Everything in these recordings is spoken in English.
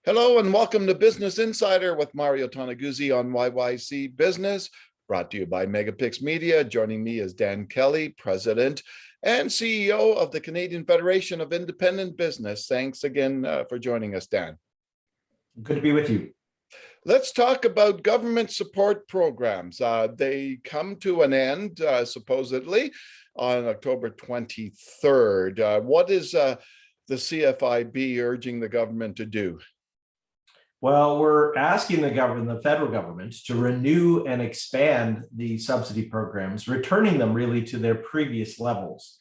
Hello and welcome to Business Insider with Mario Toneguzzi on YYC Business, brought to you by MegaPixx Media. Joining me is Dan Kelly, President and CEO of the Canadian Federation of Independent Business. Thanks again for joining us, Dan. Good to be with you. Let's talk about government support programs. They come to an end, supposedly, on October 23rd. What is the CFIB urging the government to do? Well, we're asking the federal government to renew and expand the subsidy programs, returning them really to their previous levels.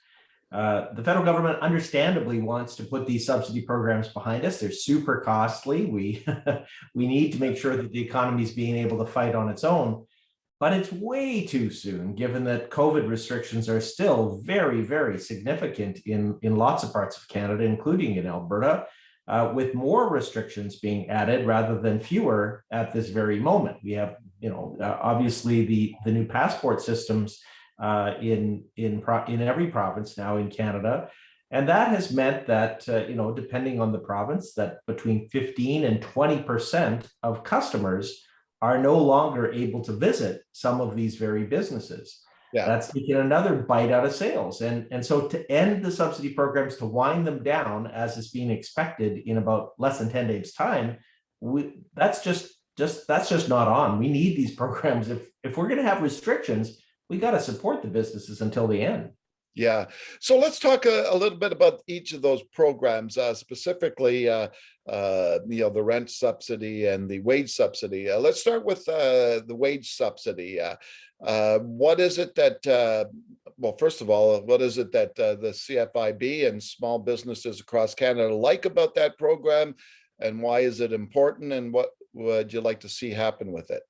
The federal government understandably wants to put these subsidy programs behind us. They're super costly. We need to make sure that the economy is being able to fight on its own, but it's way too soon, given that COVID restrictions are still very, very significant in lots of parts of Canada, including in Alberta. With more restrictions being added rather than fewer at this very moment. We have, obviously the new passport systems in every province now in Canada, and that has meant that depending on the province, that between 15 and 20% of customers are no longer able to visit some of these very businesses. Yeah. That's taking another bite out of sales. And so to end the subsidy programs, to wind them down as is being expected in about less than 10 days time, that's just not on. We need these programs. If we're going to have restrictions, we got to support the businesses until the end. Yeah. So let's talk a little bit about each of those programs, specifically, the rent subsidy and the wage subsidy. Let's start with the wage subsidy. What is it that, well, first of all, what is it that the CFIB and small businesses across Canada like about that program, and why is it important, and what would you like to see happen with it?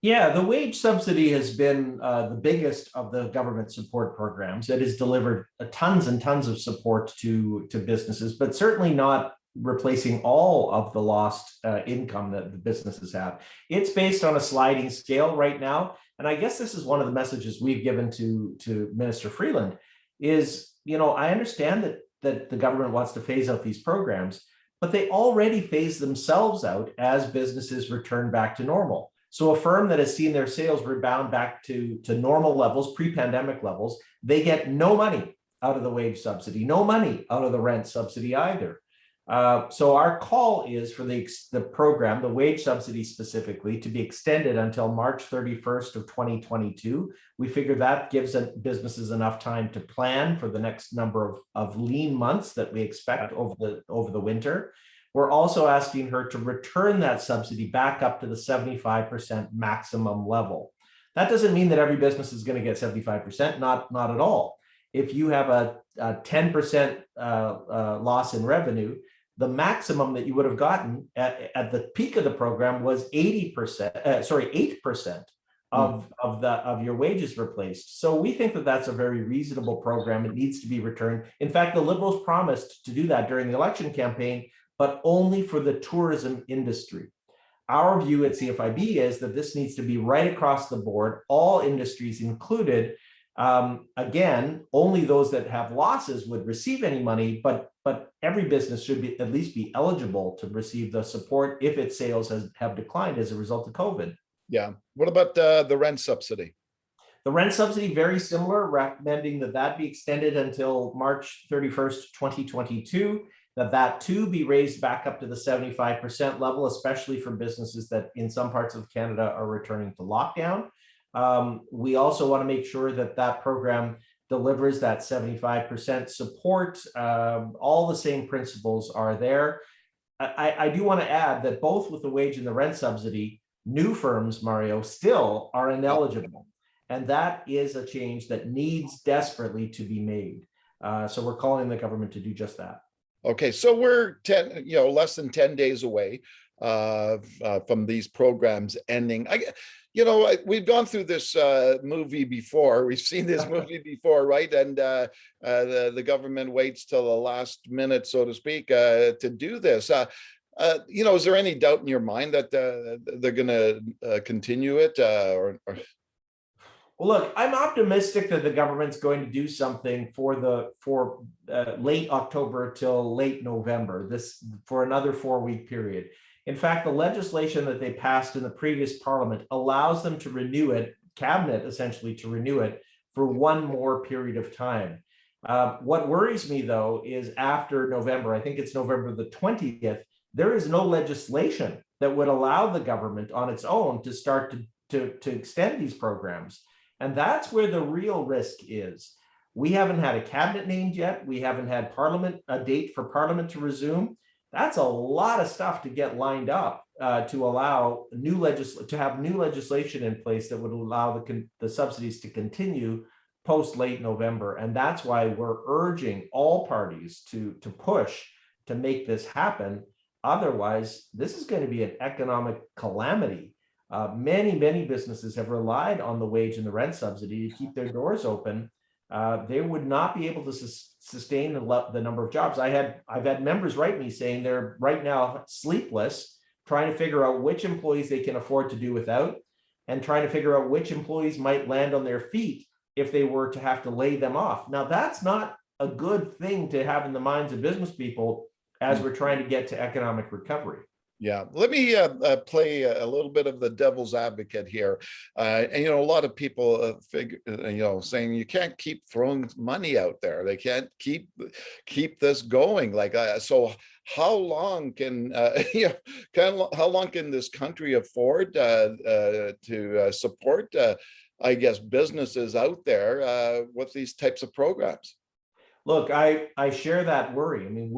Yeah, the wage subsidy has been the biggest of the government support programs. It has delivered tons and tons of support to businesses, but certainly not replacing all of the lost income that the businesses have. It's based on a sliding scale right now. And I guess this is one of the messages we've given to Minister Freeland is, I understand that the government wants to phase out these programs, but they already phase themselves out as businesses return back to normal. So a firm that has seen their sales rebound back to normal levels, pre-pandemic levels, they get no money out of the wage subsidy, no money out of the rent subsidy either. So our call is for the program, the wage subsidy specifically, to be extended until March 31st of 2022. We figure that gives businesses enough time to plan for the next number of lean months that we expect over the winter. We're also asking her to return that subsidy back up to the 75% maximum level. That doesn't mean that every business is going to get 75%, not at all. If you have a 10% loss in revenue, the maximum that you would have gotten at the peak of the program was 8% of your wages replaced. So we think that that's a very reasonable program. It needs to be returned. In fact, the Liberals promised to do that during the election campaign, but only for the tourism industry. Our view at CFIB is that this needs to be right across the board, all industries included. Again, only those that have losses would receive any money, but every business should at least be eligible to receive the support if its sales have declined as a result of COVID. Yeah. What about the rent subsidy? The rent subsidy, very similar, recommending that be extended until March 31st, 2022. That too be raised back up to the 75% level, especially for businesses that in some parts of Canada are returning to lockdown. We also want to make sure that program delivers that 75% support. All the same principles are there. I do want to add that both with the wage and the rent subsidy, new firms, Mario, still are ineligible. And that is a change that needs desperately to be made. So we're calling the government to do just that. Okay, so we're less than 10 days away from these programs ending. We've gone through this movie before. We've seen this movie before, right? And the government waits till the last minute, so to speak, to do this. Is there any doubt in your mind that they're going to continue it? Well, look, I'm optimistic that the government's going to do something for late October till late November, this for another 4-week period. In fact, the legislation that they passed in the previous parliament allows them to renew it, cabinet essentially to renew it for one more period of time. What worries me, though, is after November, I think it's November the 20th, there is no legislation that would allow the government on its own to start to extend these programs. And that's where the real risk is. We haven't had a cabinet named yet. We haven't had a date for parliament to resume. That's a lot of stuff to get lined up to allow to have new legislation in place that would allow the subsidies to continue post late November. And that's why we're urging all parties to push to make this happen. Otherwise, this is going to be an economic calamity. Many businesses have relied on the wage and the rent subsidy to keep their doors open. They would not be able to sustain the number of jobs. I've had members write me saying they're right now sleepless, trying to figure out which employees they can afford to do without, and trying to figure out which employees might land on their feet if they were to have to lay them off. Now, that's not a good thing to have in the minds of business people as we're trying to get to economic recovery. Yeah, let me play a little bit of the devil's advocate here. And, a lot of people saying you can't keep throwing money out there. They can't keep this going. So how long can how long can this country afford to support, I guess, businesses out there with these types of programs? Look, I share that worry. I mean,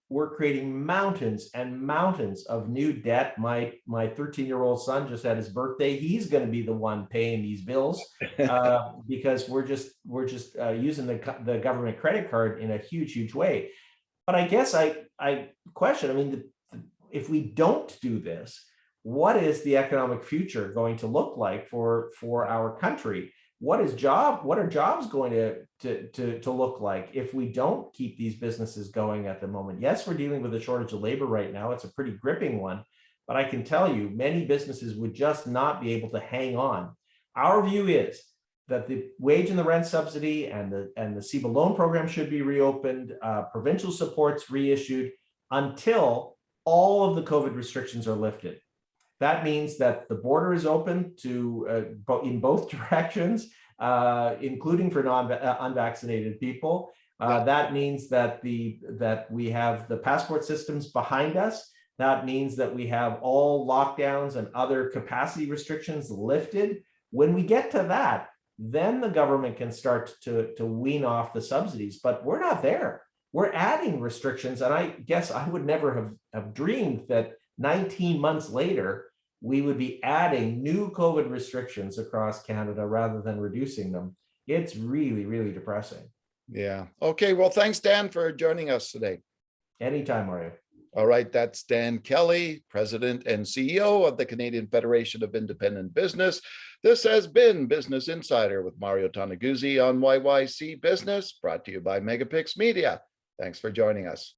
we're creating mountains and mountains of new debt. My 13-year-old son just had his birthday. He's going to be the one paying these bills because we're just using the government credit card in a huge way. But I guess I question. I mean, if we don't do this, what is the economic future going to look like for our country? What are jobs going to look like if we don't keep these businesses going at the moment? Yes, we're dealing with a shortage of labor right now. It's a pretty gripping one, but I can tell you many businesses would just not be able to hang on. Our view is that the wage and the rent subsidy and the CEBA loan program should be reopened, provincial supports reissued until all of the COVID restrictions are lifted. That means that the border is open to in both directions, including for unvaccinated people. That means that we have the passport systems behind us. That means that we have all lockdowns and other capacity restrictions lifted. When we get to that, then the government can start to wean off the subsidies. But we're not there. We're adding restrictions, and I guess I would never have dreamed that 19 months later, we would be adding new COVID restrictions across Canada rather than reducing them. It's really depressing. Yeah. Okay. Well, thanks, Dan, for joining us today. Anytime, Mario. All right. That's Dan Kelly, President and CEO of the Canadian Federation of Independent Business. This has been Business Insider with Mario Toneguzzi on YYC Business, brought to you by MegaPixx Media. Thanks for joining us.